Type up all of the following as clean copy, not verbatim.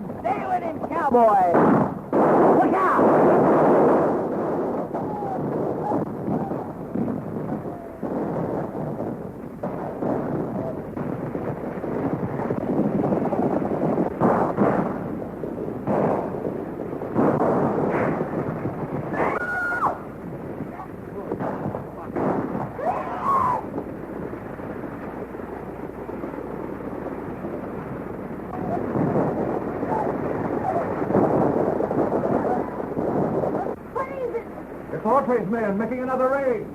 ahead. Stay with him, cowboy. Look out! Autry's men making another raid.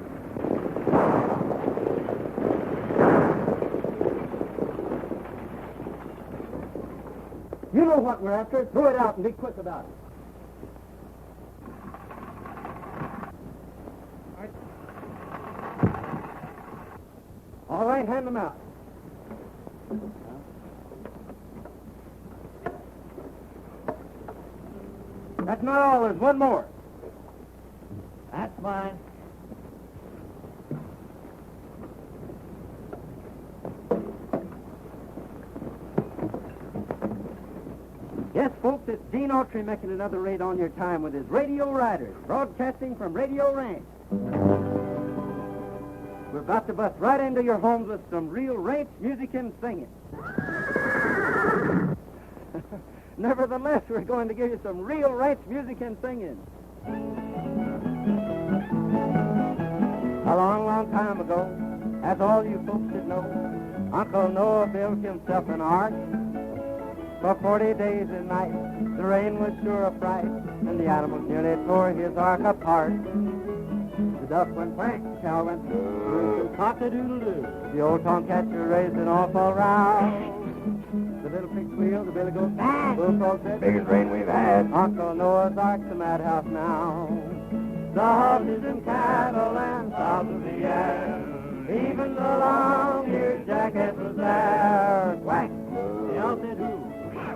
You know what we're after. Throw it out and be quick about it. All right, hand them out. That's not all. There's one more. That's mine. Yes, folks, it's Gene Autry making another raid on your time with his Radio Riders, broadcasting from Radio Ranch. We're about to bust right into your homes with some real ranch music and singing. Nevertheless, we're going to give you some real ranch music and singing. A long, long time ago, as all you folks should know, Uncle Noah built himself an ark. For 40 days and nights, the rain was sure a fright, and the animals nearly tore his ark apart. The duck went quack, the cow went cock-a-doodle-doo. The old tomcatcher raised an awful row. The little pig squealed, the billy goat bang. Bullfrog said, biggest rain we've had. Uncle Noah's ark's a madhouse now. The horses and cattle and fowls of the air, even the long-eared jackass was there. Quack, the owl said who?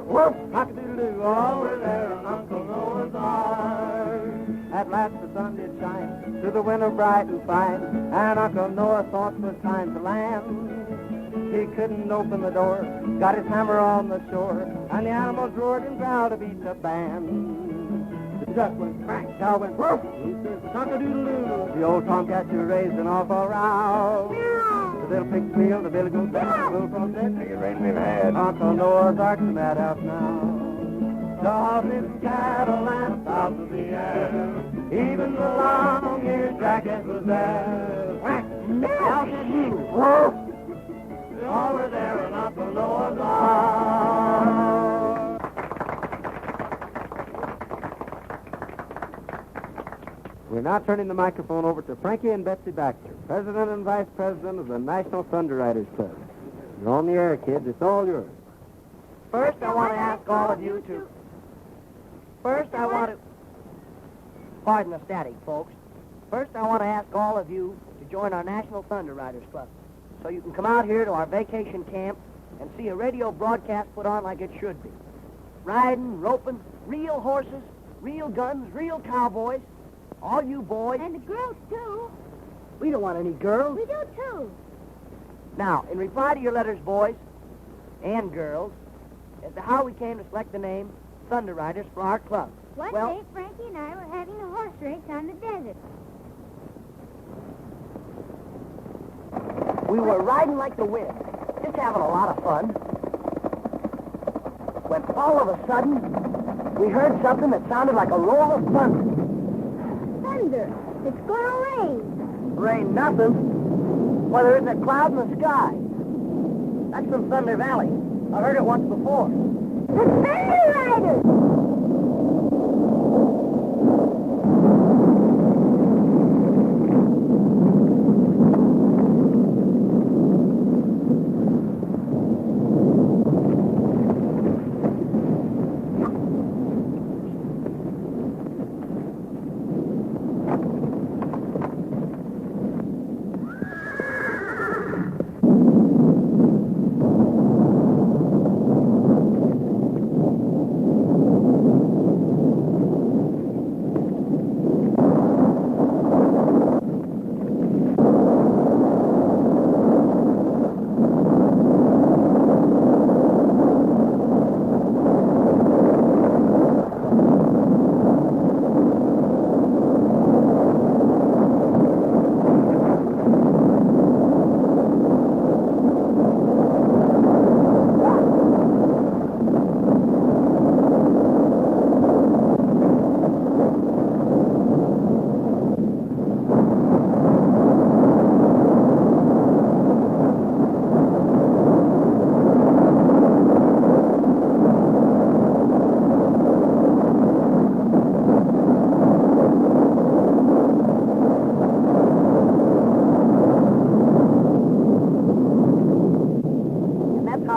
Whoop, cock-a-doodle-doo, all were there on Uncle Noah's ark. At last the sun did shine through the winter bright and fine, and Uncle Noah thought it was time to land. He couldn't open the door, got his hammer on the shore, and the animals roared and growled to beat the band. The duck went crack, the cow went woof, he says cock-a-doodle-doo. The old tomcatcher raised an awful row. The little pig squealed, the billy goat bang, the bullfrog said, biggest rain we've had. Uncle Noah's ark's a madhouse now. The horses and cattle and fowls of the air, even the long-eared jackass was there. Whack! Now said you, woof! All were there in Uncle Noah's ark. We're now turning the microphone over to Frankie and Betsy Baxter, President and Vice President of the National Thunder Riders Club. You're on the air, kids. It's all yours. First, I want to ask all of you to... Pardon the static, folks. First, I want to ask all of you to join our National Thunder Riders Club, so you can come out here to our vacation camp and see a radio broadcast put on like it should be. Riding, roping, real horses, real guns, real cowboys. All you boys. And the girls, too. We don't want any girls. We do, too. Now, in reply to your letters, boys and girls, as to how we came to select the name Thunder Riders for our club. One day, Frankie and I were having a horse race on the desert. We were riding like the wind, just having a lot of fun, when all of a sudden, we heard something that sounded like a roll of thunder. Thunder! It's going to rain. Rain nothing. Well, there isn't a cloud in the sky. That's from Thunder Valley. I've heard it once before. The Thunder Riders!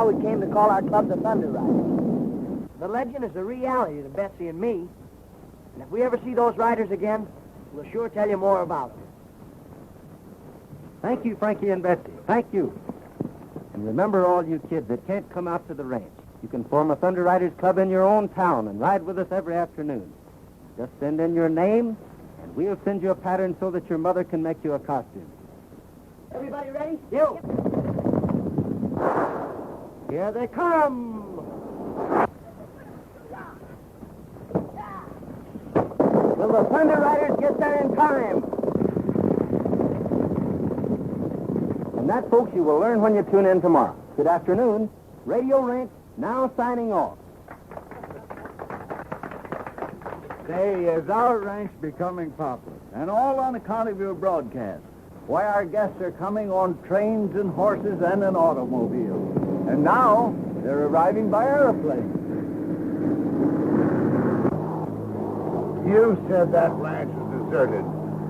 how we came to call our club the Thunder Riders. The legend is a reality to Betsy and me. And if we ever see those riders again, we'll sure tell you more about them. Thank you, Frankie and Betsy. Thank you. And remember, all you kids that can't come out to the ranch, you can form a Thunder Riders Club in your own town and ride with us every afternoon. Just send in your name, and we'll send you a pattern so that your mother can make you a costume. Everybody ready? You. Here they come. Will the Thunder Riders get there in time? And that, folks, you will learn when you tune in tomorrow. Good afternoon. Radio Ranch now signing off. Say, is our ranch becoming popular? And all on account of your broadcast. Why, our guests are coming on trains and horses and in automobiles. And now, they're arriving by airplane. You said that ranch is deserted.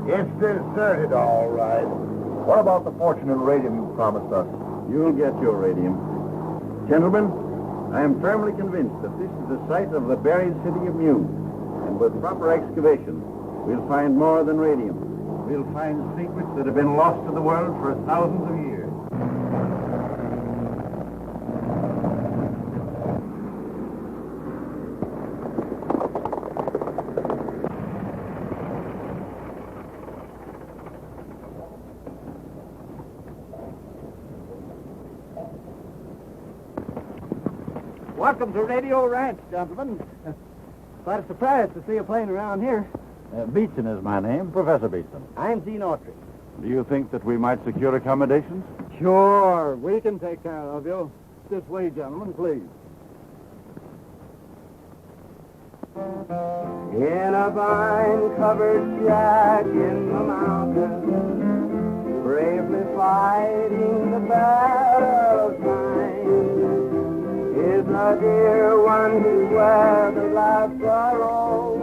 It's deserted, all right. What about the fortunate radium you promised us? You'll get your radium. Gentlemen, I am firmly convinced that this is the site of the buried city of Mew. And with proper excavation, we'll find more than radium. We'll find secrets that have been lost to the world for thousands of years. Welcome to Radio Ranch, gentlemen. Quite a surprise to see you playing around here. Beeson is my name, Professor Beeson. I'm Gene Autry. Do you think that we might secure accommodations? Sure, we can take care of you. This way, gentlemen, please. In a vine-covered shack in the mountains, bravely fighting the battle of time, is a dear one whose weathered life's sorrow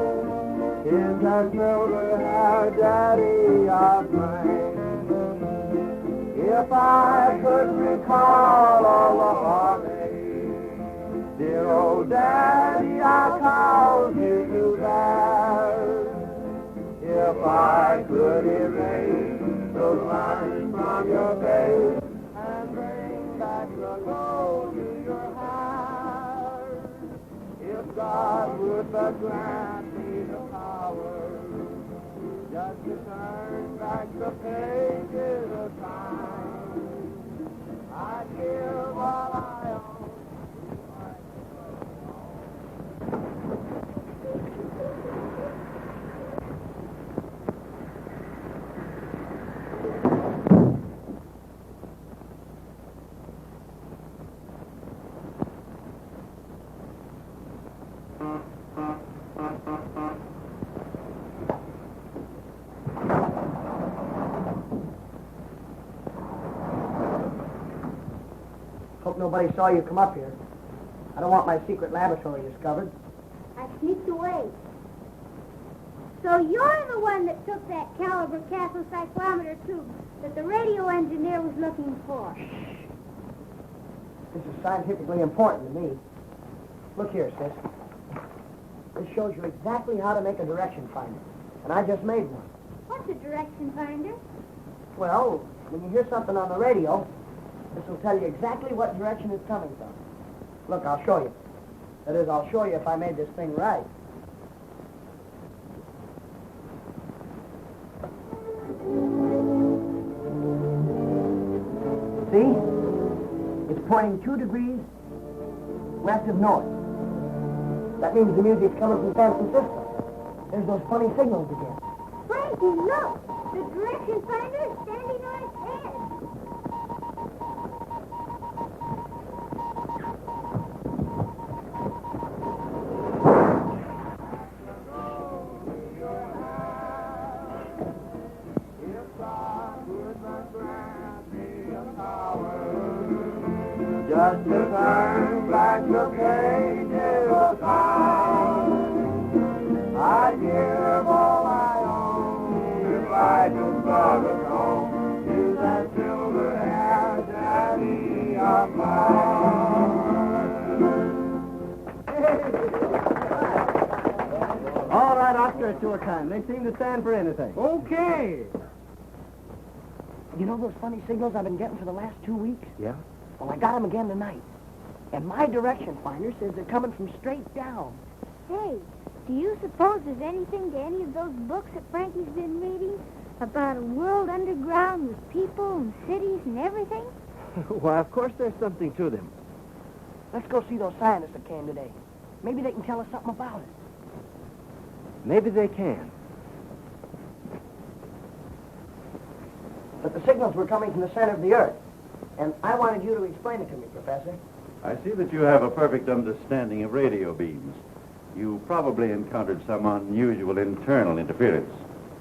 is that silver-haired daddy of mine. If I could recall all the heartache, dear old daddy, I called you to bear. If I could erase those lines from your face and bring back the glow to your heart, if God would but grant me the power just to turn back the pages of time, I'd give all I own. Hope nobody saw you come up here. I don't want my secret laboratory discovered. I sneaked away. So you're the one that took that caliber castle cyclometer tube that the radio engineer was looking for. This is scientifically important to me. Look here, sis. This shows you exactly how to make a direction finder. And I just made one. What's a direction finder? Well, when you hear something on the radio, this will tell you exactly what direction it's coming from. Look, I'll show you. That is, I'll show you if I made this thing right. See? It's pointing 2 degrees west of north. That means the music's coming from San Francisco. There's those funny signals again. Frankie, look! The direction finder is standing on its head. Just to turn back the pages of time, I'd give all I own if I could bug us home to that silver-haired daddy of mine. at tour time. They seem to stand for anything. Okay. You know those funny signals I've been getting for the last 2 weeks? Yeah? Well, I got them again tonight. And my direction finder says they're coming from straight down. Hey, do you suppose there's anything to any of those books that Frankie's been reading? About a world underground with people and cities and everything? Why, of course there's something to them. Let's go see those scientists that came today. Maybe they can tell us something about it. Maybe they can. But the signals were coming from the center of the Earth. And I wanted you to explain it to me, Professor. I see that you have a perfect understanding of radio beams. You probably encountered some unusual internal interference.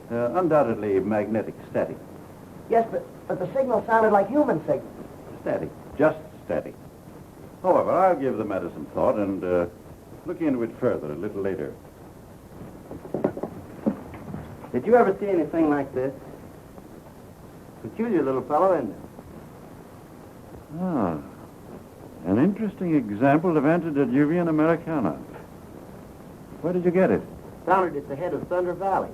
Undoubtedly magnetic static. Yes, but the signal sounded like human signals. Static. Just static. However, I'll give the matter some thought and look into it further a little later. Did you ever see anything like this? Peculiar little fellow, isn't it? Ah, an interesting example of antediluvian Americana. Where did you get it? Found it at the head of Thunder Valley.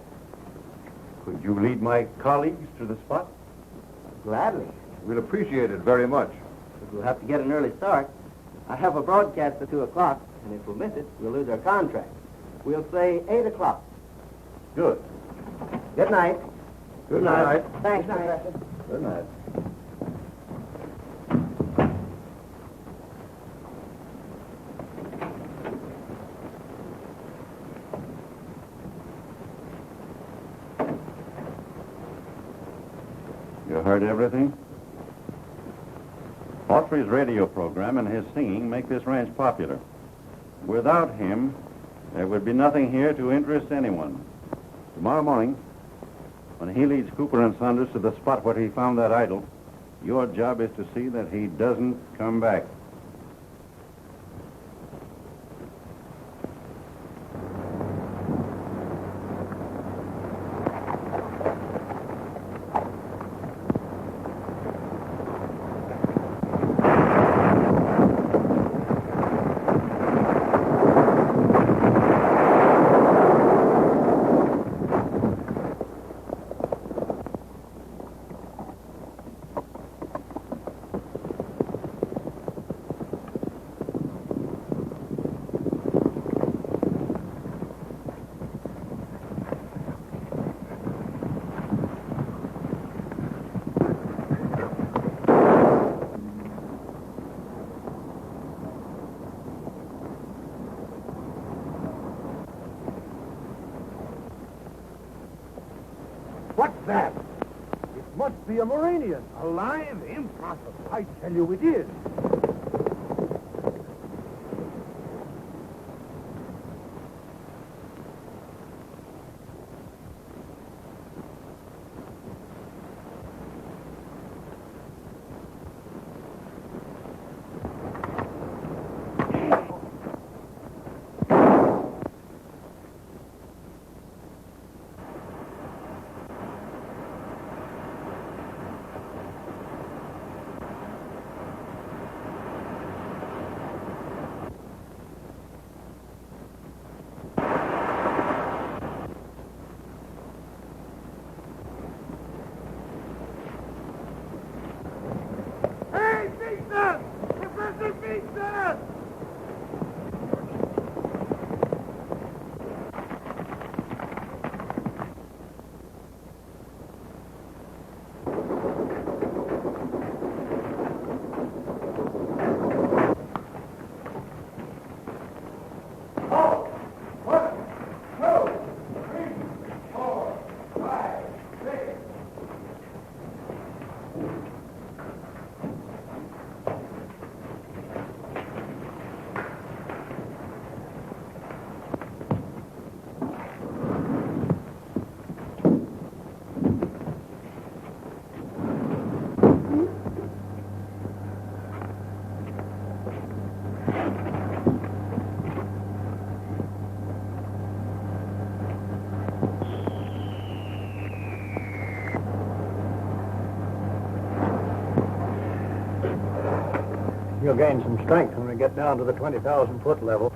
Could you lead my colleagues to the spot? Gladly. We'll appreciate it very much. But we'll have to get an early start. I have a broadcast at 2 o'clock, and if we miss it, we'll lose our contract. We'll say 8 o'clock. Good. Good night. Good night. Thanks, Good night. Professor. Good night. You heard everything? Autry's radio program and his singing make this ranch popular. Without him, there would be nothing here to interest anyone. Tomorrow morning, when he leads Cooper and Saunders to the spot where he found that idol, your job is to see that he doesn't come back. What's that? It must be a Moranian. Alive? Impossible. I tell you it is. You'll gain some strength when we get down to the 20,000-foot level.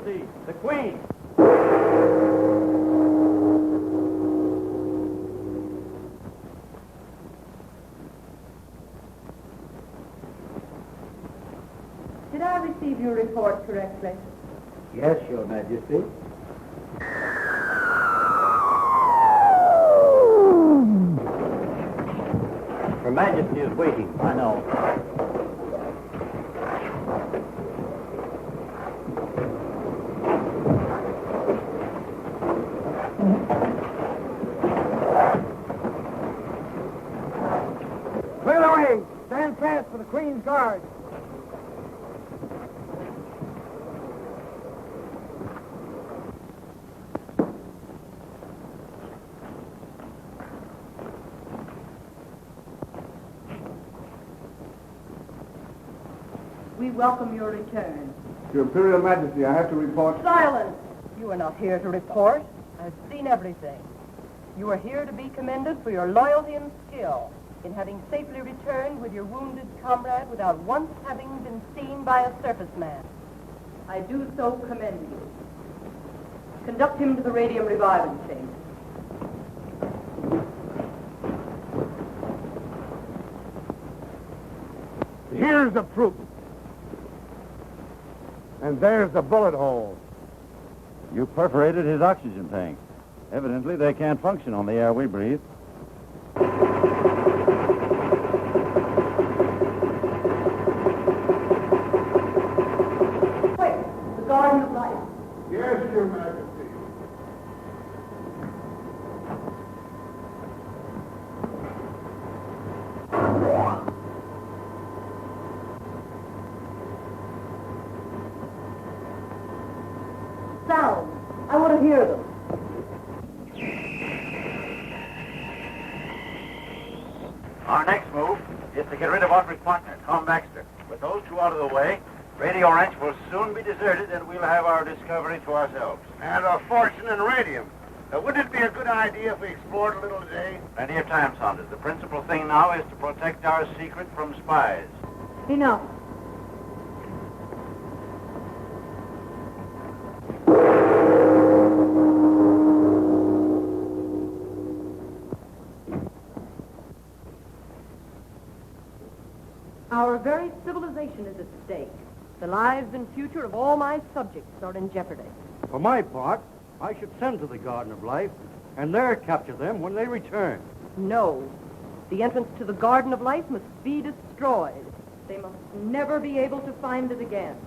Majesty, the Queen. Did I receive your report correctly? Yes, Your Majesty. Her Majesty is waiting, I know. Clear the way. Stand fast for the Queen's Guard. We welcome your return. Your Imperial Majesty, I have to report... Silence! You are not here to report. I've seen everything. You are here to be commended for your loyalty and skill in having safely returned with your wounded comrade without once having been seen by a surface man. I do so commend you. Conduct him to the radium reviving chamber. Here's the proof. And there's the bullet hole. You perforated his oxygen tank. Evidently, they can't function on the air we breathe. Quick, the Garden of Life. Yes, Your Majesty. Sound. I want to hear them. Our next move is to get rid of Autry's partner, Tom Baxter. With those two out of the way, Radio Ranch will soon be deserted and we'll have our discovery to ourselves. And a fortune in radium. Wouldn't it be a good idea if we explored a little today? Plenty of time, Saunders. The principal thing now is to protect our secret from spies. Enough. Our very civilization is at stake. The lives and future of all my subjects are in jeopardy. For my part, I should send to the Garden of Life and there capture them when they return. No. The entrance to the Garden of Life must be destroyed. They must never be able to find it again.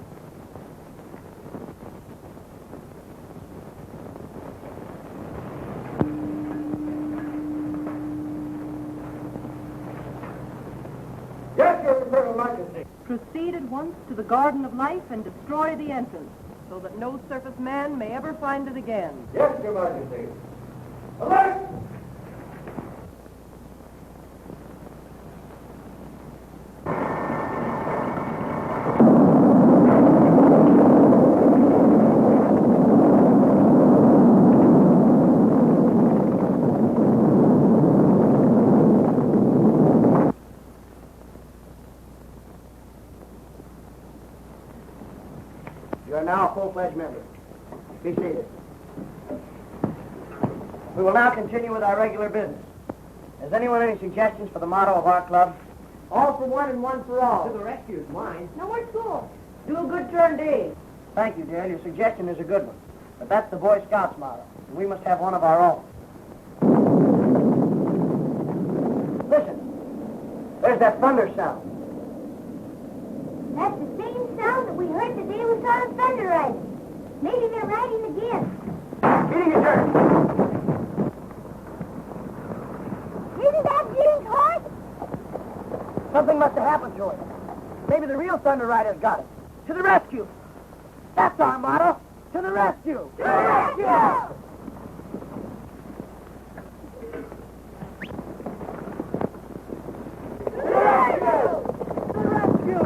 Yes, Your Imperial Majesty. Proceed at once to the Garden of Life and destroy the entrance, so that no surface man may ever find it again. Yes, Your Majesty. Alert! You are now a full-fledged member. Be seated. We will now continue with our regular business. Has anyone any suggestions for the motto of our club? All for one and one for all. To the rescue is mine. No more school. Do a good turn, Dave. Thank you, Dale. Your suggestion is a good one. But that's the Boy Scouts motto, and we must have one of our own. Listen. There's that thunder sound. That's the same sound that we heard the day we saw the thunder riding. Maybe they're riding again. Getting a turn. Isn't that Gene's horse? Something must have happened to it. Maybe the real Thunder Rider's got it. To the rescue. That's our motto. To the rescue. To the rescue! To the rescue.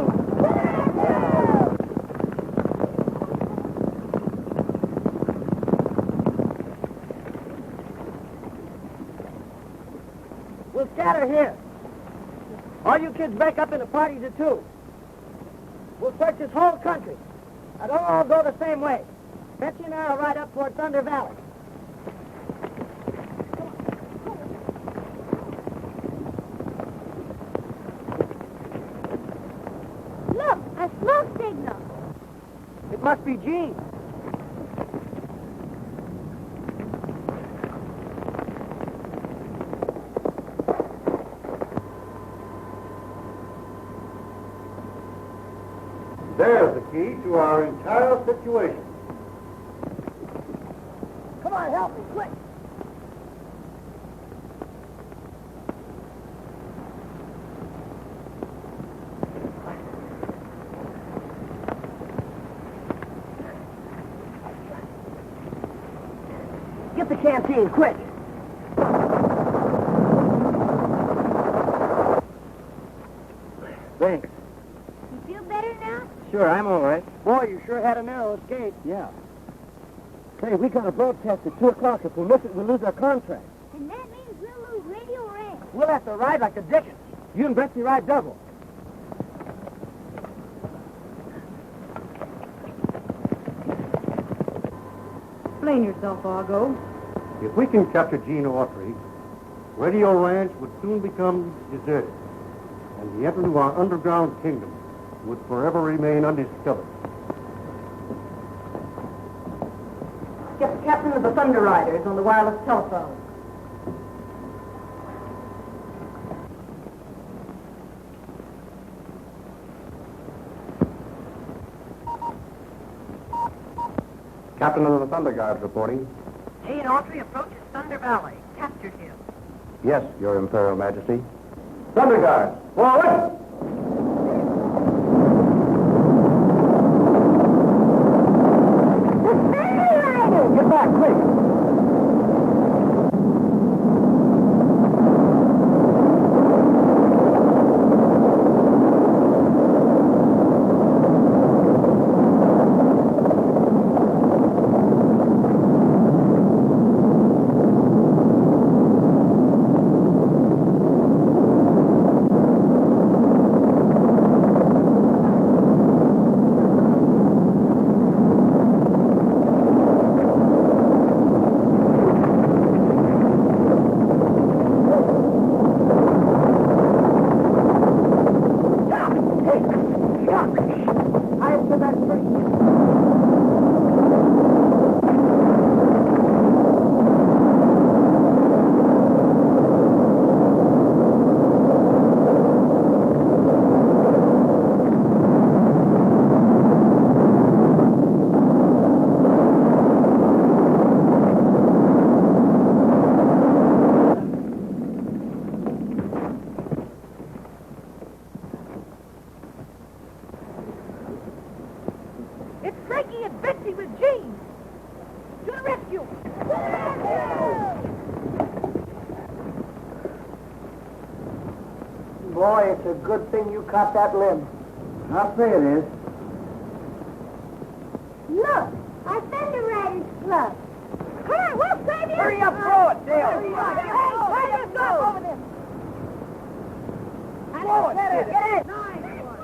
We'll scatter here. All you kids break up into parties of two. We'll search this whole country. And all go the same way. Betsy and I will ride up toward Thunder Valley. Look, a smoke signal. It must be Gene. There's the key to our entire situation. Come on, help me, quick. Get the canteen, quick. Thanks. You feel better now? Sure, I'm all right. Boy, you sure had a narrow escape. Yeah. Hey, we got a broadcast at 2 o'clock. If we miss it, we'll lose our contract. And that means we'll lose Radio Ranch. We'll have to ride like the Dickens. You and Betsy ride double. Explain yourself, Argo. If we can capture Gene Autry, Radio Ranch would soon become deserted, and the entrance to our underground kingdom would forever remain undiscovered. Get the captain of the Thunder Riders on the wireless telephone. Captain of the Thunder Guards reporting. Gene Autry approaches Thunder Valley. Captured him. Yes, Your Imperial Majesty. Thunder Guards, forward! Get back, quick. It's Frankie and Betsy with Gene. To the rescue! Boy, it's a good thing you caught that limb. I'll say it is. Look, our Thunder Riders Club. Come on, we'll save you. Hurry up, throw it, Dale. Hey, try to go over them. Throw it, Get kid. it. Nice one.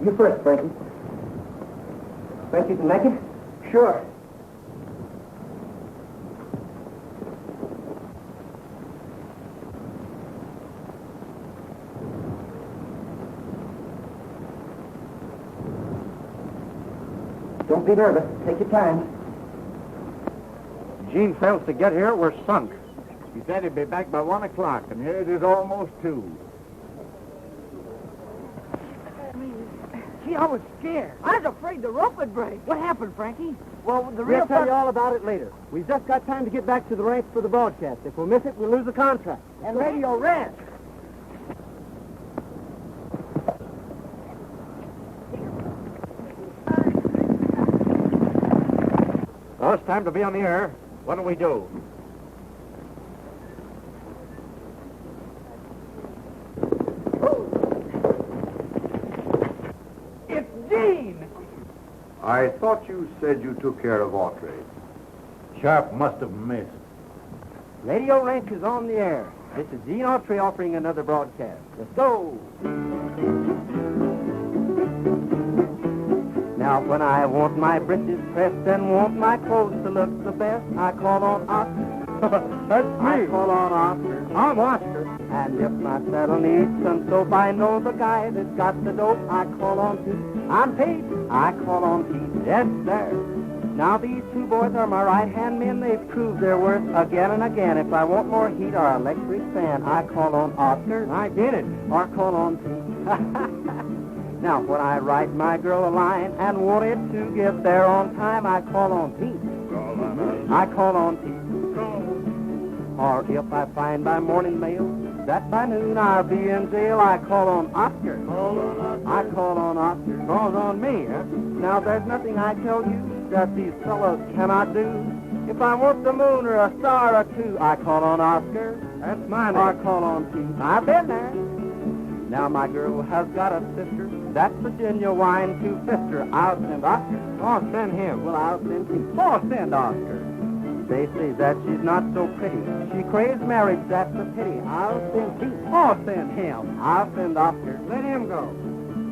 You first, Frankie. Think you can make it? Sure. Don't be nervous. Take your time. Gene fails to get here, we're sunk. He said he'd be back by 1 o'clock, and here it is almost 2. Gee, I was scared. I was afraid the rope would break. What happened, Frankie? Well, the We'll real tell you all about it later. We've just got time to get back to the ranch for the broadcast. If we miss it, we'll lose the contract. and Radio Ranch. Well, it's time to be on the air. What do we do? It's Gene. I thought you said you took care of Autry. Sharp must have missed. Radio Ranch is on the air. This is Gene Autry offering another broadcast. Let's go. Now when I want my breeches pressed and want my clothes to look the best, I call on Oscar. That's me. I call on Oscar. I'm Oscar. And if my saddle needs some soap, I know the guy that's got the dope. I call on Pete. I'm Pete. I call on Pete. Yes, sir. Now these two boys are my right-hand men. They've proved their worth again and again. If I want more heat or electric fan, I call on Oscar. I get it. Or call on Pete. Now when I write my girl a line and want it to get there on time, I call on Pete. I call on Pete. Or if I find by morning mail that by noon I'll be in jail, I call on Oscar. I call on Oscar. Calls on me, huh? Now there's nothing I tell you that these fellows cannot do. If I want the moon or a star or two, I call on Oscar. That's mine. Or call on Pete. I've been there. Now my girl has got a sister. That's Virginia wine to sister. I'll send Oscar. Oh, send him. Well, I'll send Pete. Oh, send Oscar. They say that she's not so pretty. She craves marriage, that's a pity. I'll send Pete. Oh, send him. I'll send Oscar. Let him go.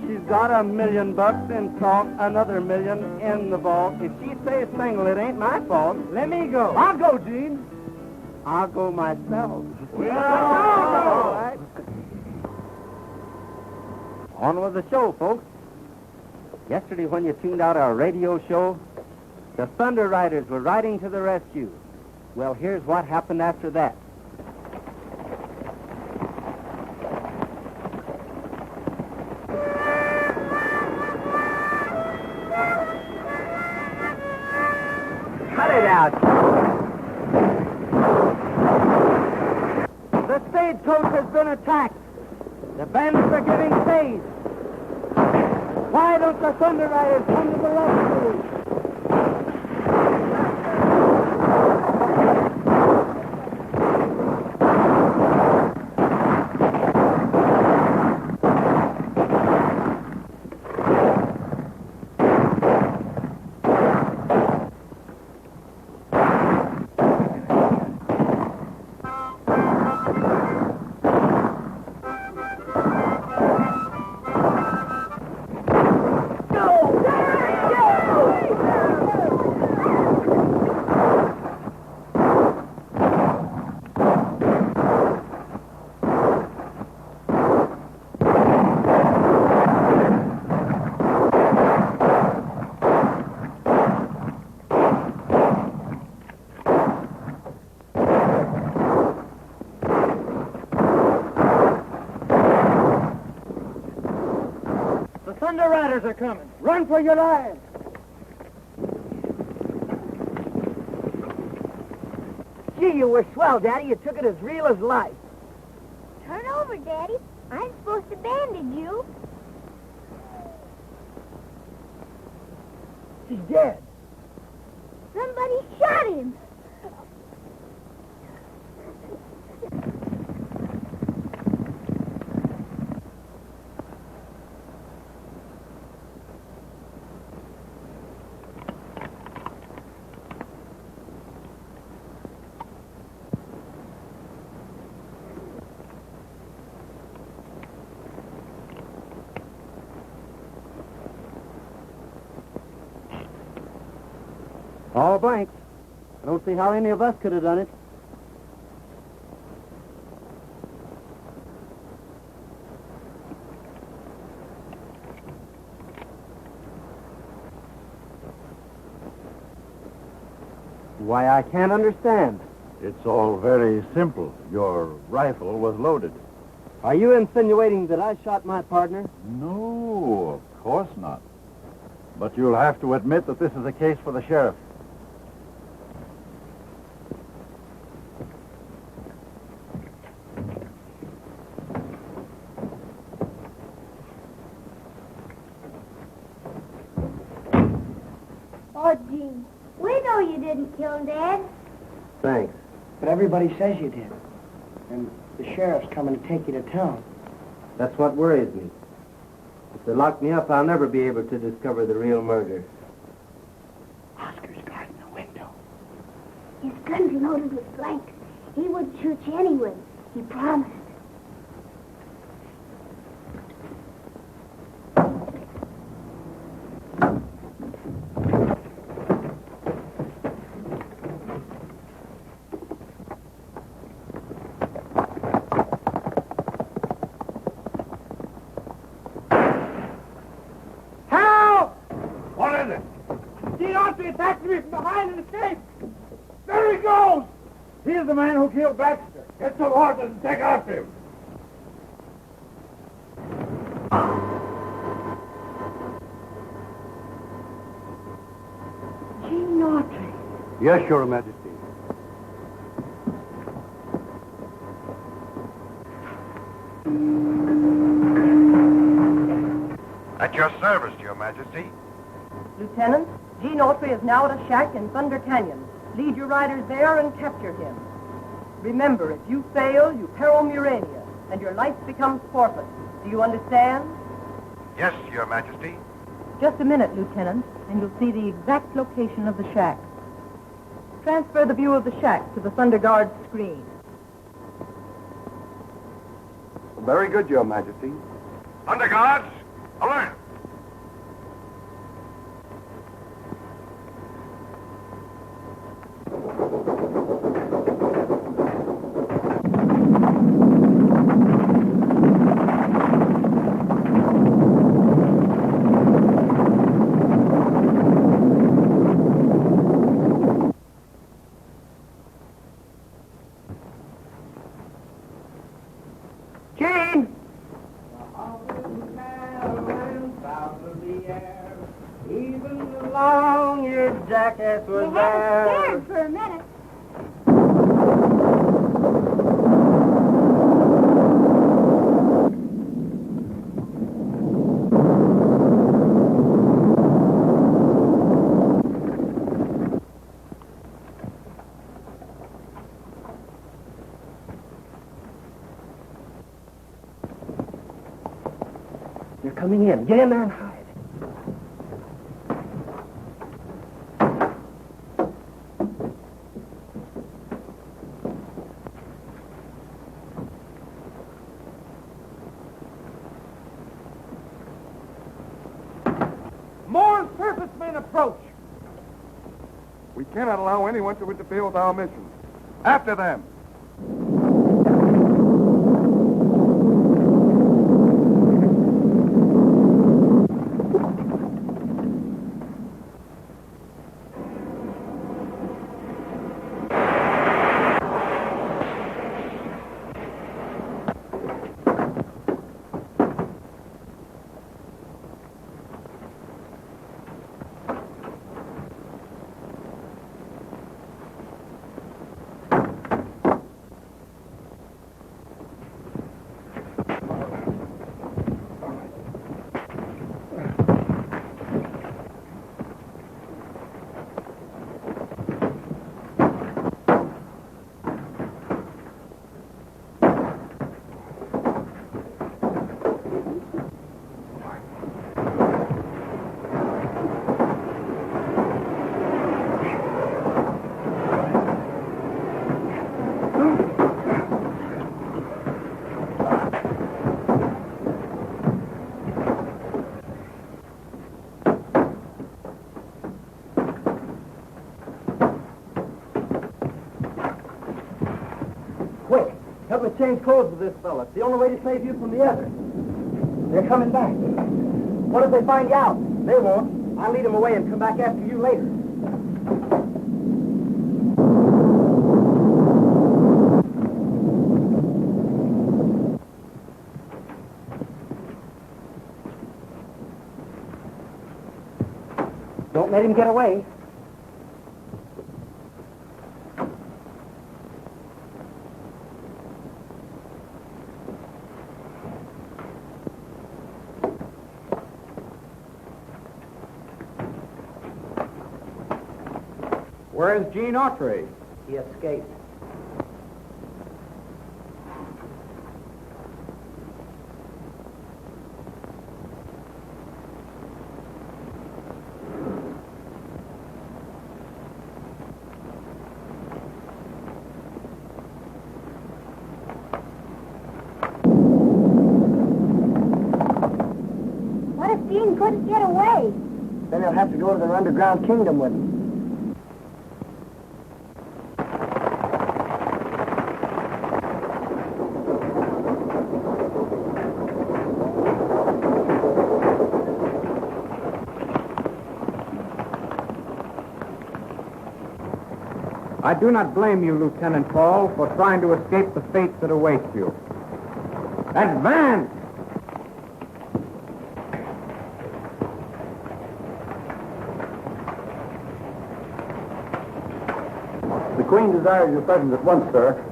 She's got $1 million in salt, another $1 million in the vault. If she stays single, it ain't my fault. Let me go. I'll go, Gene. I'll go myself. We'll All right. On with the show, folks. Yesterday, when you tuned out our radio show, the Thunder Riders were riding to the rescue. Well, here's what happened after that. Cut it out. The stagecoach has been attacked. The bandits are giving chase. Why don't the Thunder Riders come to the rescue? Thunder Riders are coming. Run for your lives! Gee, you were swell, Daddy. You took it as real as life. Turn over, Daddy. I'm supposed to bandage you. He's dead. Somebody shot him. All blanks. I don't see how any of us could have done it. Why, I can't understand. It's all very simple. Your rifle was loaded. Are you insinuating that I shot my partner? No, of course not. But you'll have to admit that this is a case for the sheriff. Oh, Gene, we know you didn't kill him, Dad. Thanks. But everybody says you did. And the sheriff's coming to take you to town. That's what worries me. If they lock me up, I'll never be able to discover the real murder. Oscar's guarding the window. His gun's loaded with blanks. He wouldn't shoot you anyway. He promised. there! Gene Autry attacked me from behind and escaped! There he goes! He's the man who killed Baxter. Get some horses and take after him. Gene Autry. Yes, Your Majesty. At your service, Your Majesty. Lieutenant, Gene Autry is now at a shack in Thunder Canyon. Lead your riders there and capture him. Remember, if you fail, you peril Murania, and your life becomes forfeit. Do you understand? Yes, Your Majesty. Just a minute, Lieutenant, and you'll see the exact location of the shack. Transfer the view of the shack to the Thunder Guard screen. Very good, Your Majesty. Under guards, alert! Gene! Even along your jacket We was had there. scared for a minute. They're coming in. Get in there and hide. More surface men approach. We cannot allow anyone to interfere with our mission. After them. Quick, help me change clothes with this fella. It's the only way to save you from the others. They're coming back. What if they find you out? They won't. I'll lead them away and come back after you later. Don't let him get away. Where's Gene Autry? He escaped. What if Gene couldn't get away? Then he'll have to go to their underground kingdom with him. I do not blame you, Lieutenant Paul, for trying to escape the fate that awaits you. Advance! The Queen desires your presence at once, sir.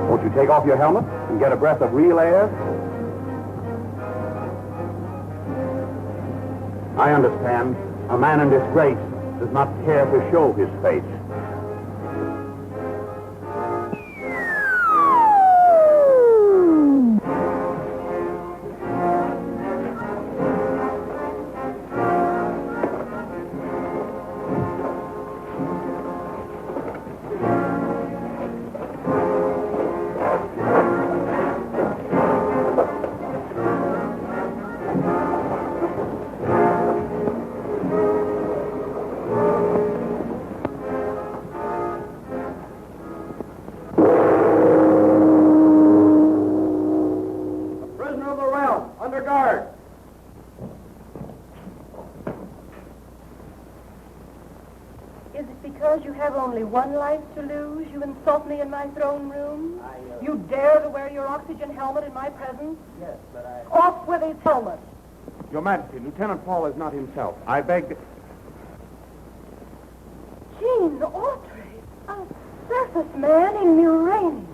Won't you take off your helmet and get a breath of real air? I understand. A man in disgrace does not care to show his face. One life to lose, you insult me in my throne room? You dare to wear your oxygen helmet in my presence? Yes, but I... Off with his helmet! Your Majesty, Lieutenant Paul is not himself. I beg... Gene Autry, a surface man in Uranium.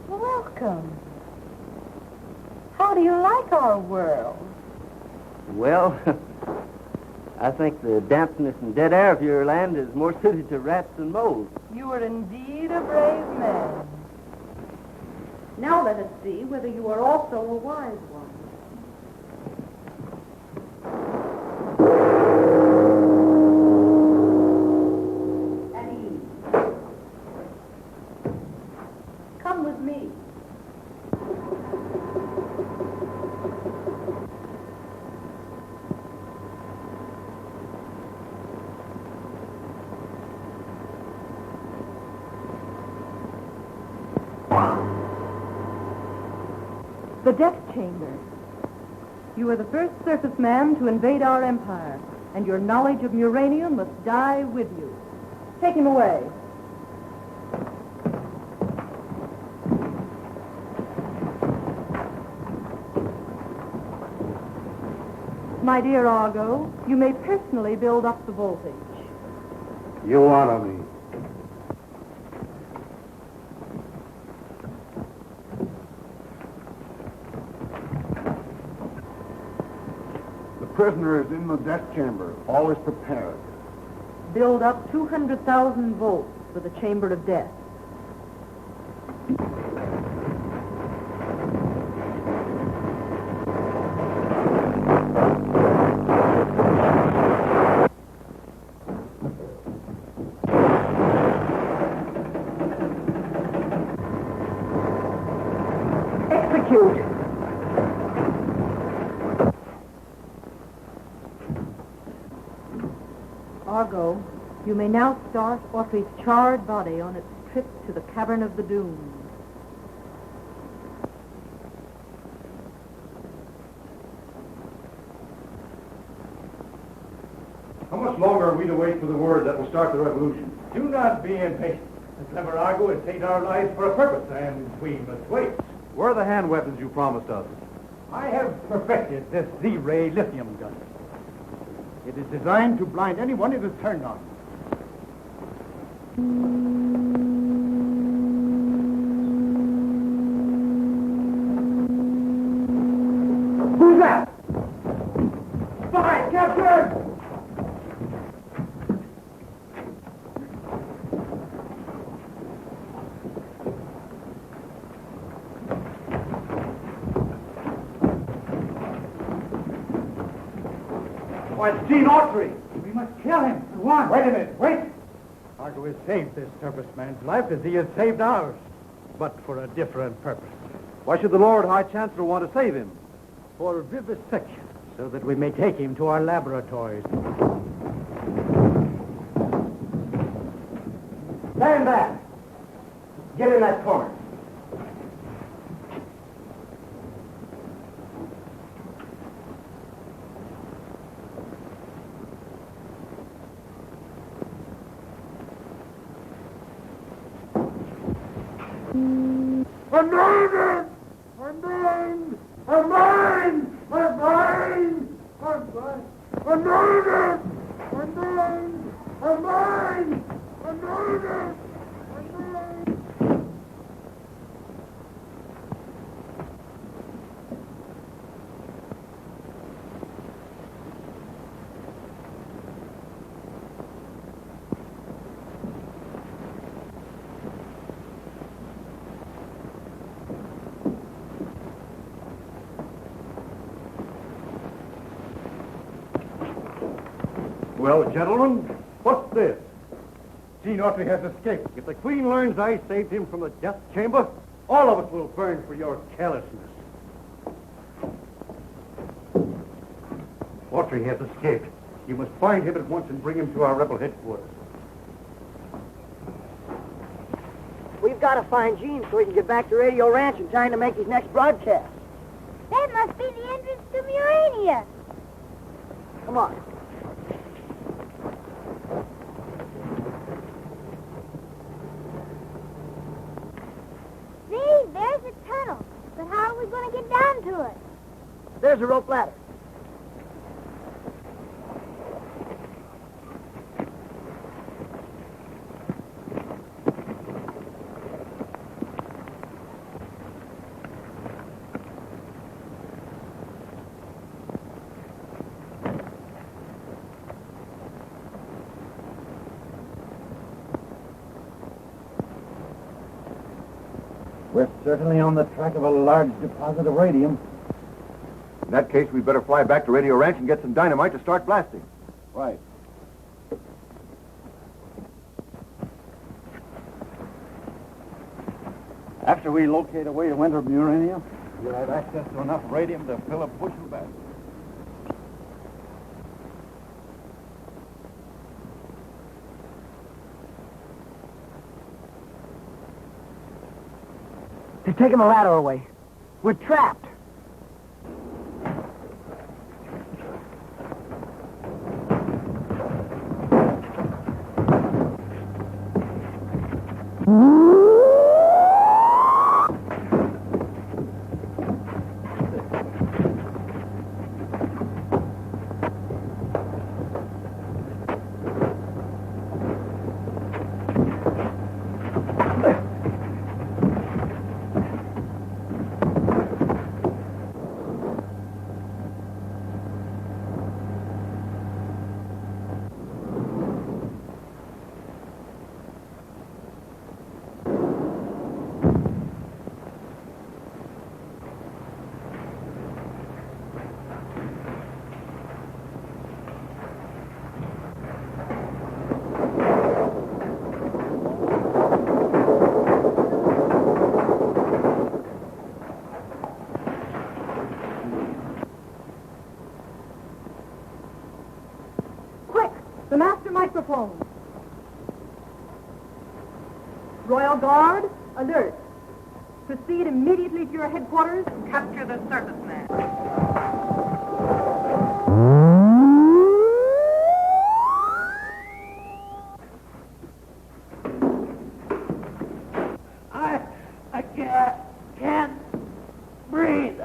Welcome. How do you like our world? Well, I think the dampness and dead air of your land is more suited to rats than moles. You are indeed a brave man. Now let us see whether you are also a wise one. At ease. Come with me. The death chamber. You are the first surface man to invade our empire, and your knowledge of uranium must die with you. Take him away. My dear Argo, you may personally build up the voltage. You honor me. The prisoner is in the death chamber. All is prepared. Build up 200,000 volts for the chamber of death. Execute. Argo, you may now start Autry's charred body on its trip to the Cavern of the Doomed. How much longer are we to wait for the word that will start the revolution? Do not be impatient. The clever Argo has saved our lives for a purpose, and we must wait. Where are the hand weapons you promised us? I have perfected this Z-ray lithium gun. It is designed to blind anyone it is turned on. Who's that? Spy, captured! Why, it's Gene Autry. We must kill him at once. Wait a minute, wait. Argo has saved this surface man's life as he has saved ours, but for a different purpose. Why should the Lord High Chancellor want to save him? For vivisection, so that we may take him to our laboratories. Stand back. Get in that corner. I'm mine! I'm mine! I'm mine! I'm mine! I'm mine! I'm mine! I'm mine! I'm mine! I'm mine! I'm mine! Well, gentlemen, what's this? Gene Autry has escaped. If the Queen learns I saved him from the death chamber, all of us will burn for your carelessness. Autry has escaped. You must find him at once and bring him to our rebel headquarters. We've got to find Gene so he can get back to Radio Ranch in time to make his next broadcast. That must be the entrance to Murania. Come on. See, there's the tunnel. But how are we going to get down to it? There's a rope ladder. We're certainly on the track of a large deposit of radium. In that case, we'd better fly back to Radio Ranch and get some dynamite to start blasting. Right. After we locate a way to enter Murania, we'll have access to enough radium to fill a bushel bag. They're taking the ladder away. We're trapped. The master microphone. Royal Guard, alert. Proceed immediately to your headquarters and capture the circus man. I can't breathe.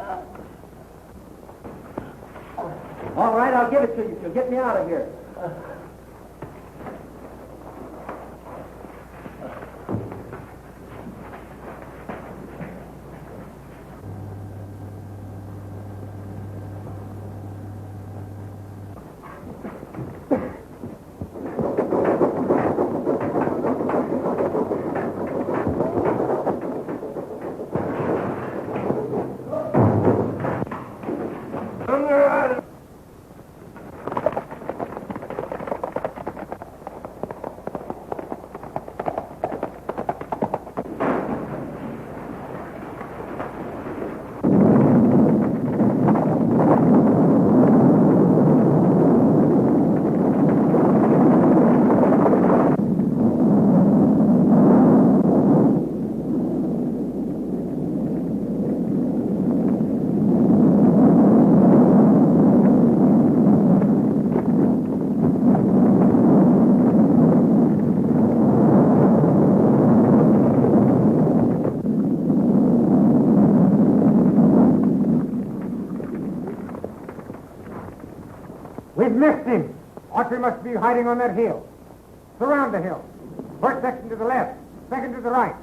All right, I'll give it to you. So get me out of here. we must be hiding on that hill. Surround the hill. First section to the left, second to the right.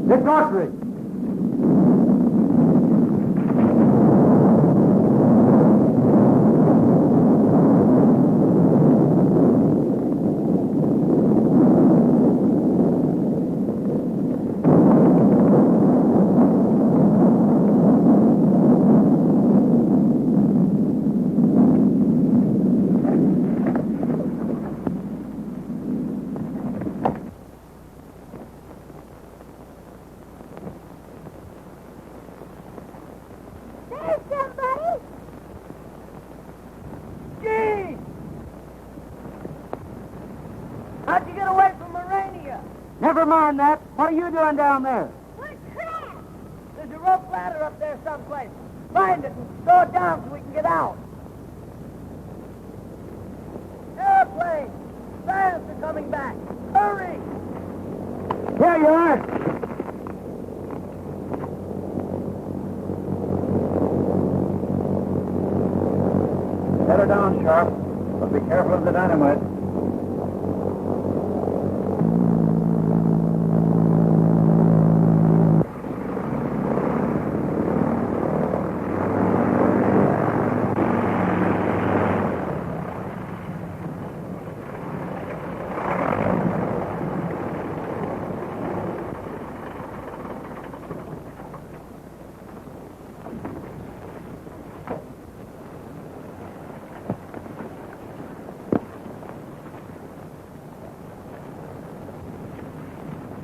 Miss Autry! How'd you get away from Morania? Never mind that. What are you doing down there? What crap? There's a rope ladder up there someplace. Find it and throw it down so we can get out. Airplane! Fans are coming back. Hurry! Here you are. Set her down, Sharp. But be careful of the dynamite.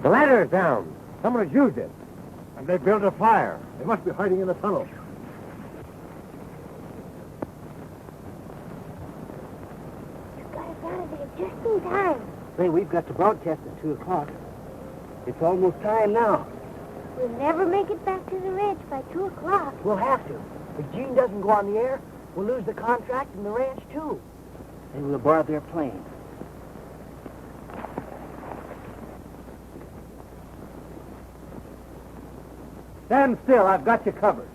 The ladder's down. Someone has used it. And they built a fire. They must be hiding in the tunnel. You got us out of there just in time. Say, we've got to broadcast at 2 o'clock. It's almost time now. We'll never make it back to the ranch by 2 o'clock. We'll have to. If Gene doesn't go on the air, we'll lose the contract and the ranch, too. They will aboard their plane. Stand still. I've got you covered.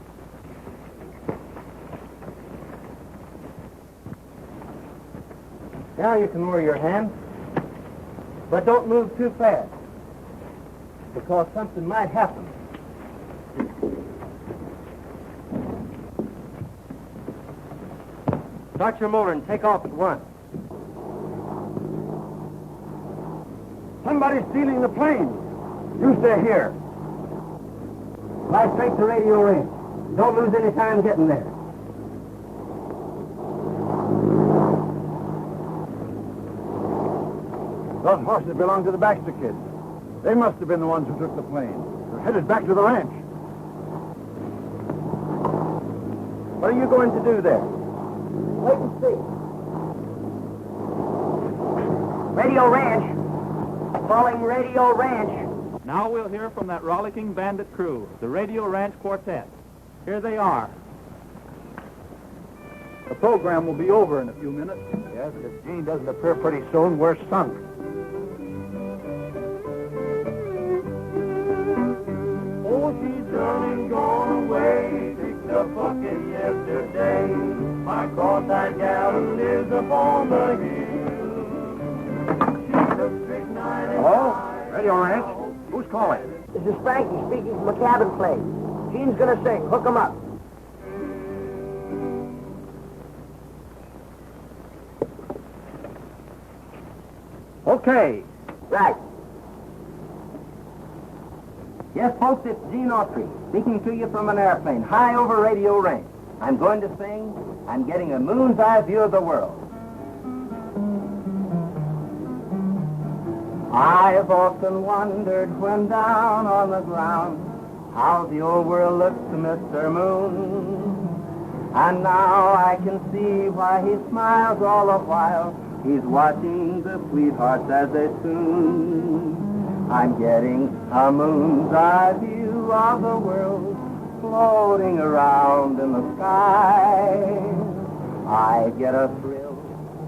Now you can lower your hand. But don't move too fast. Because something might happen. Start your motor and take off at once. Somebody's stealing the plane. You stay here. Fly straight to radio range. Don't lose any time getting there. Those horses belong to the Baxter kids. They must have been the ones who took the plane. They're headed back to the ranch. What are you going to do there? Wait and see. Radio Ranch. Calling Radio Ranch. Now we'll hear from that rollicking bandit crew, the Radio Ranch Quartet. Here they are. The program will be over in a few minutes. Yes, if Gene doesn't appear pretty soon, we're sunk. Oh, she's done and gone away, picked up bucket yesterday. My cross-eyed gal lives upon the hill. She's a strict night and Hello? Radio Ranch? Who's calling? This is Frankie speaking from a cabin place. Gene's gonna sing. Hook 'em up. Okay. Right. Yes, folks, it's Gene Autry, speaking to you from an airplane, high over Radio Range. I'm going to sing, I'm getting a moon's eye view of the world. I've often wondered when down on the ground how the old world looks to Mr. Moon. And now I can see why he smiles all the while. He's watching the sweethearts as they tune. I'm getting a moon's eye view of the world floating around in the sky. I get a thrill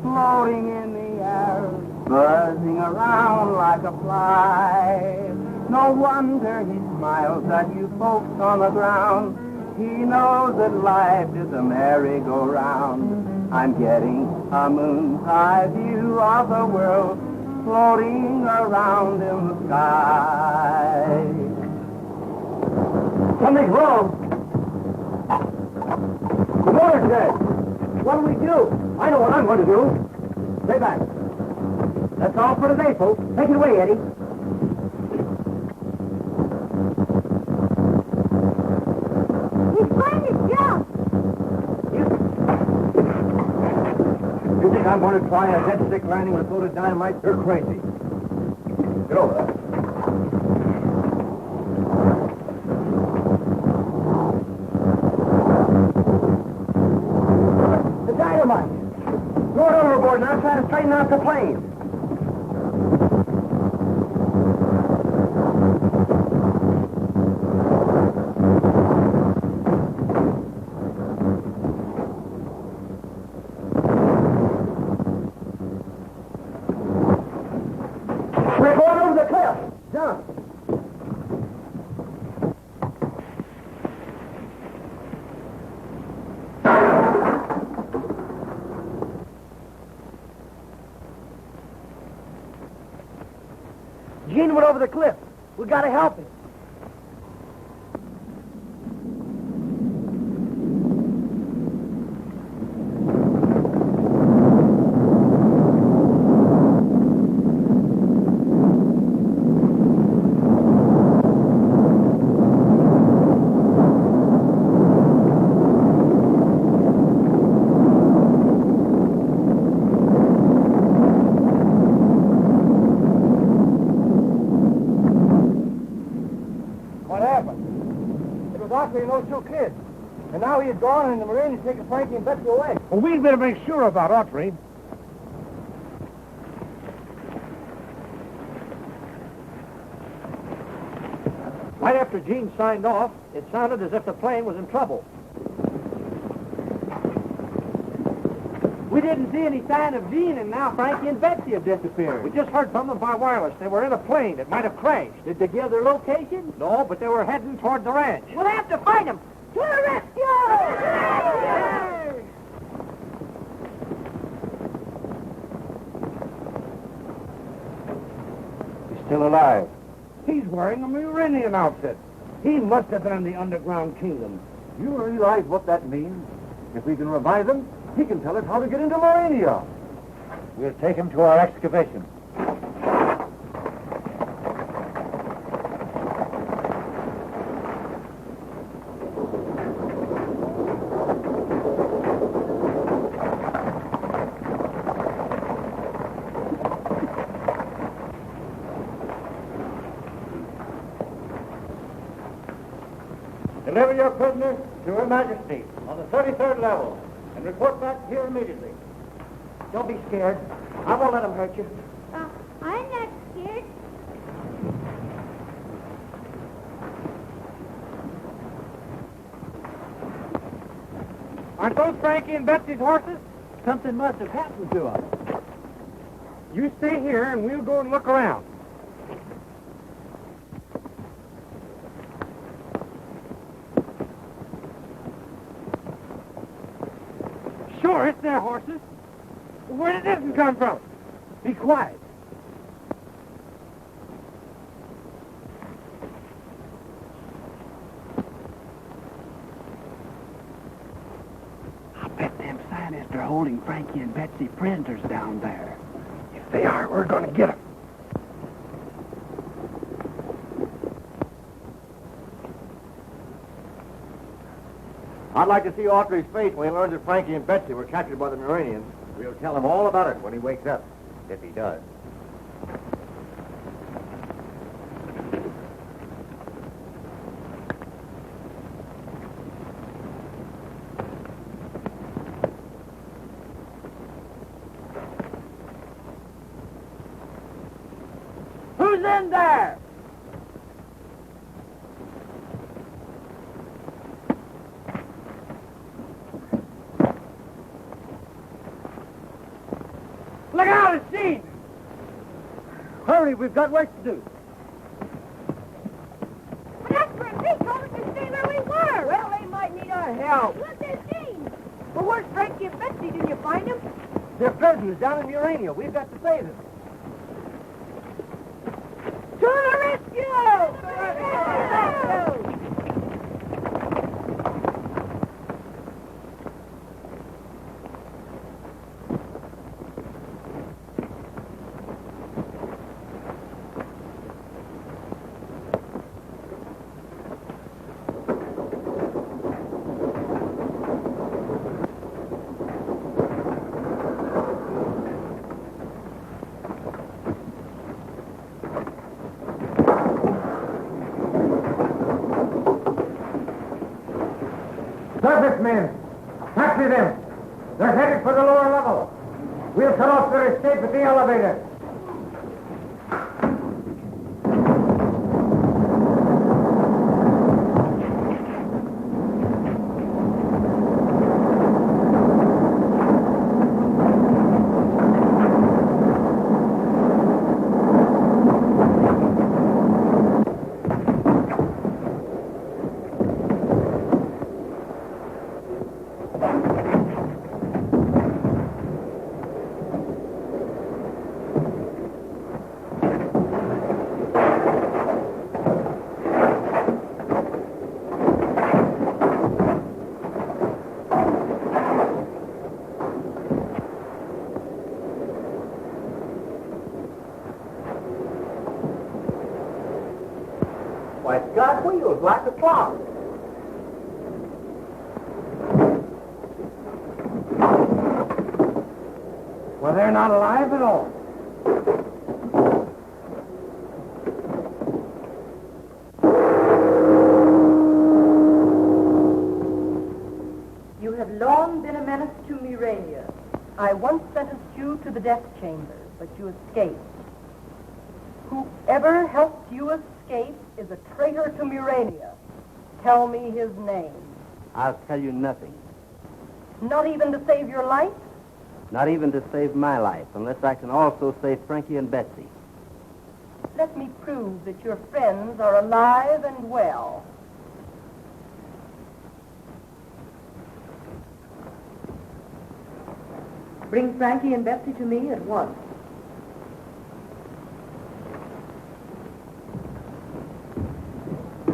floating in the air, buzzing around like a fly. No wonder he smiles at you folks on the ground. He knows that life is a merry-go-round. I'm getting a moon's eye view of the world floating around in the sky. Something's wrong. The motor's dead. What'll we do? I know what I'm going to do. Stay back. That's all for today, folks. Take it away, Eddie. He's going to jump. You think I'm going to try a head stick landing with a load of dynamite? You're crazy. Get over there. The dynamite. Throw it overboard now. Try to straighten out the plane. We're going over the cliff. Jump. Gene went over the cliff. We gotta help him. What happened? It was Autry and those two kids. And now he's gone and the Marine is taking Frankie and Betsy away. Well, we'd better make sure about Autry. Right after Gene signed off, it sounded as if the plane was in trouble. We didn't see any sign of Gene, and now Frankie and Betsy have disappeared. We just heard from them by wireless. They were in a plane. It might have crashed. Did they give their location? No, but they were heading toward the ranch. We'll have to find him. To the rescue! He's still alive. He's wearing a Murinian outfit. He must have been in the underground kingdom. You realize what that means? If we can revive him, he can tell us how to get into Murania. We'll take him to our excavation. Deliver your prisoner to Her Majesty on the 33rd level and report back here immediately. Don't be scared. I won't let him hurt you. I'm not scared. Aren't those Frankie and Betsy's horses? Something must have happened to us. You stay here and we'll go and look around. Sure, it's their horses. Where did this one come from? Be quiet. man is they're holding Frankie and Betsy prisoners down there. If they are, we're going to get them. I'd like to see Autry's face when he learns that Frankie and Betsy were captured by the Muranians. We'll tell him all about it when he wakes up, if he does. Who's in there? Look out, it's Gene! Hurry, we've got work to do. Jasper and Pete told us to stay where we were. Well, they might need our help. Look, there's Gene. Well, where's Frankie and Betsy? Didn't you find them? They're prisoners down in Urania. We've got to save them. To the rescue! To the rescue! Surface men, taxi them. They're headed for the lower level. We'll cut off their escape at the elevator. Why, God, wheels like a clock. Well, they're not alive at all. You have long been a menace to Murania. I once sentenced you to the death chamber, but you escaped. Whoever helped you escape is a traitor to Murania. Tell me his name. I'll tell you nothing. Not even to save your life? Not even to save my life, unless I can also save Frankie and Betsy. Let me prove that your friends are alive and well. Bring Frankie and Betsy to me at once.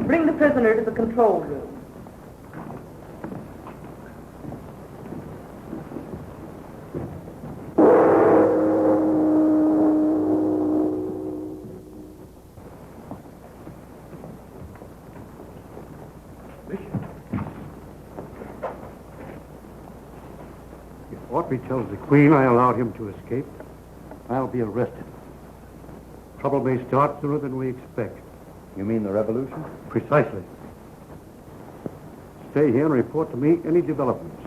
Bring the prisoner to the control room. If Autry tells the Queen I allowed him to escape, I'll be arrested. Trouble may start sooner than we expect. You mean the revolution? Precisely. Stay here and report to me any developments.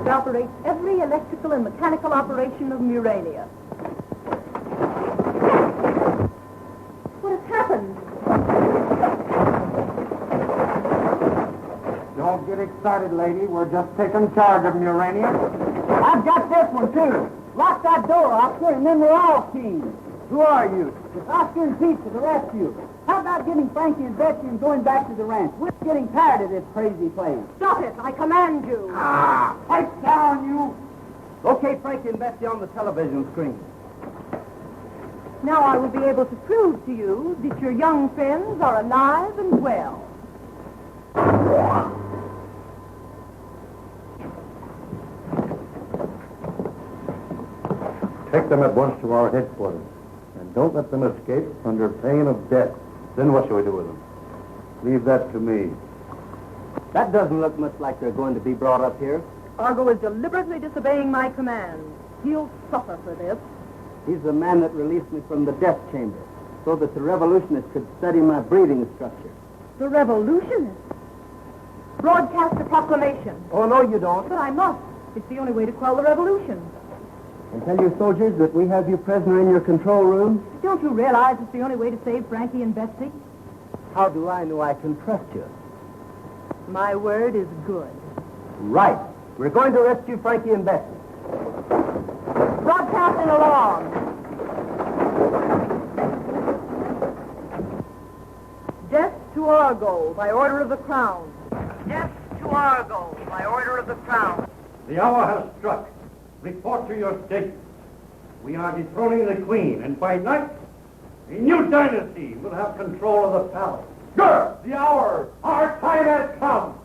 It operates every electrical and mechanical operation of Murania. What has happened? Don't get excited, lady. We're just taking charge of Murania. I've got this one, too. Lock that door, officer, and then we're all teams. Who are you? It's Oscar and Pete to the rescue. How about getting Frankie and Betsy and going back to the ranch? We're getting tired of this crazy place. Stop it! I command you! Pipe down, you! Okay, Frankie and Betsy on the television screen. Now I will be able to prove to you that your young friends are alive and well. Take them at once to our headquarters. And don't let them escape under pain of death. Then what shall we do with them? Leave that to me. That doesn't look much like they're going to be brought up here. Argo is deliberately disobeying my command. He'll suffer for this. He's the man that released me from the death chamber so that the revolutionists could study my breathing structure. The revolutionists? Broadcast a proclamation. Oh, no, you don't. But I must. It's the only way to quell the revolution. And tell your soldiers that we have you prisoner in your control room. Don't you realize it's the only way to save Frankie and Betsy? How do I know I can trust you? My word is good. Right. We're going to rescue Frankie and Betsy. Broadcasting along. Death to Argo by order of the Crown. Death to Argo by order of the Crown. The hour has struck. Report to your state. We are dethroning the Queen, and by night, a new dynasty will have control of the palace. Good! The hour! Our time has come!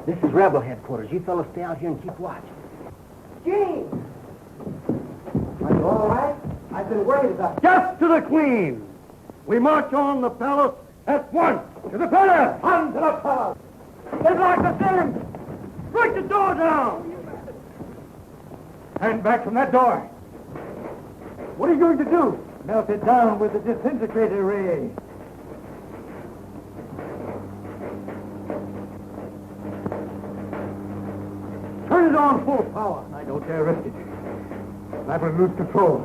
This is rebel headquarters. You fellas stay out here and keep watch. Gene! Are you all right? I've been worried about you. Death to the Queen! We march on the palace at once! To the palace! On to the palace! They've locked us in! Break the door down! Stand back from that door! What are you going to do? Melt it down with the disintegrator ray. Turn it on full power. I don't dare risk it. I will lose control.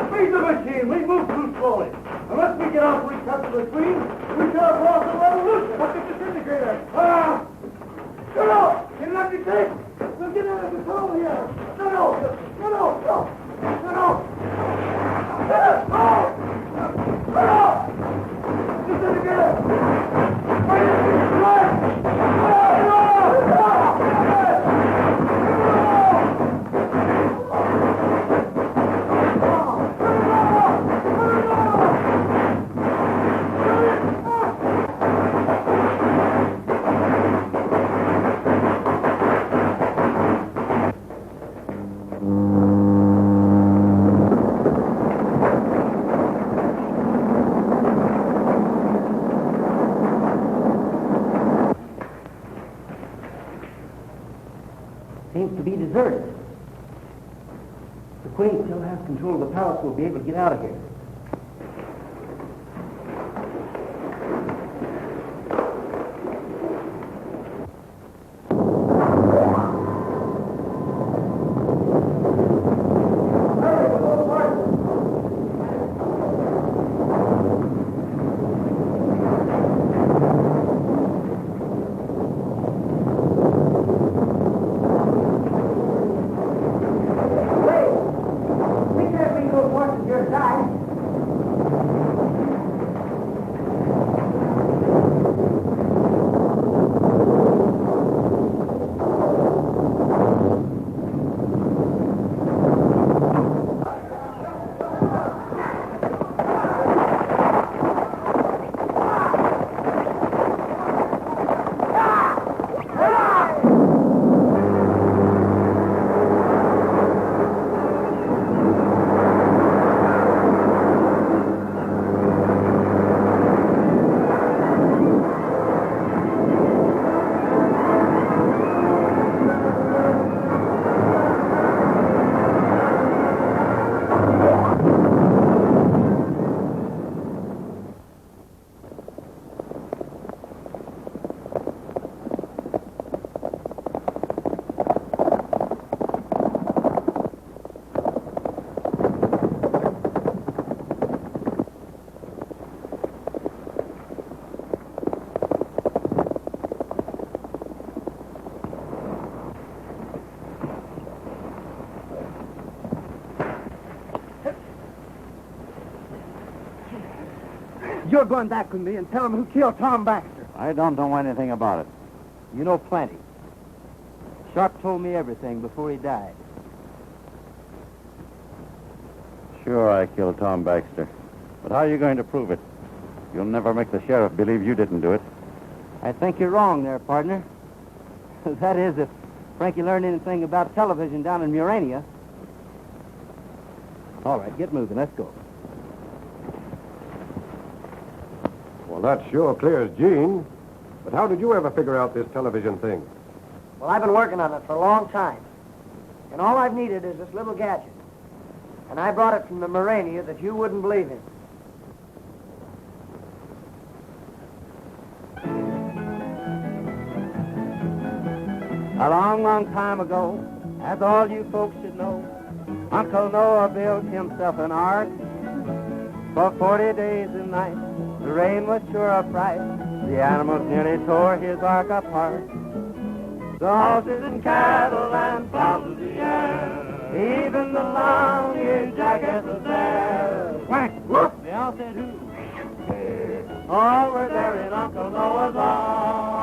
Speed the machine. We move too slowly. Unless we get off and recapture the Queen, we shall have lost the revolution. What's the disintegrator? No, no! Get it up your tape! We'll get out of control here! No, no! No, no! No! No, no! No! No! No! Disintegrator! Seems to be deserted. The Queen still has control of the palace. We'll be able to get out of here. You're going back with me and tell him who killed Tom Baxter. I don't know anything about it. You know plenty. Sharp told me everything before he died. Sure, I killed Tom Baxter. But how are you going to prove it? You'll never make the sheriff believe you didn't do it. I think you're wrong there, partner. That is, if Frankie learned anything about television down in Murania. All right, get moving. Let's go. Well, that sure clears Gene. But how did you ever figure out this television thing? Well, I've been working on it for a long time. And all I've needed is this little gadget. And I brought it from the Murania that you wouldn't believe in. A long, long time ago, as all you folks should know, Uncle Noah built himself an ark. For 40 days and nights, the rain was sure a fright. The animals nearly tore his ark apart. The horses and cattle and fowls of the air, even the long-eared jackets was there. Quack, whoop, they all said who? All were there in Uncle Noah's ark.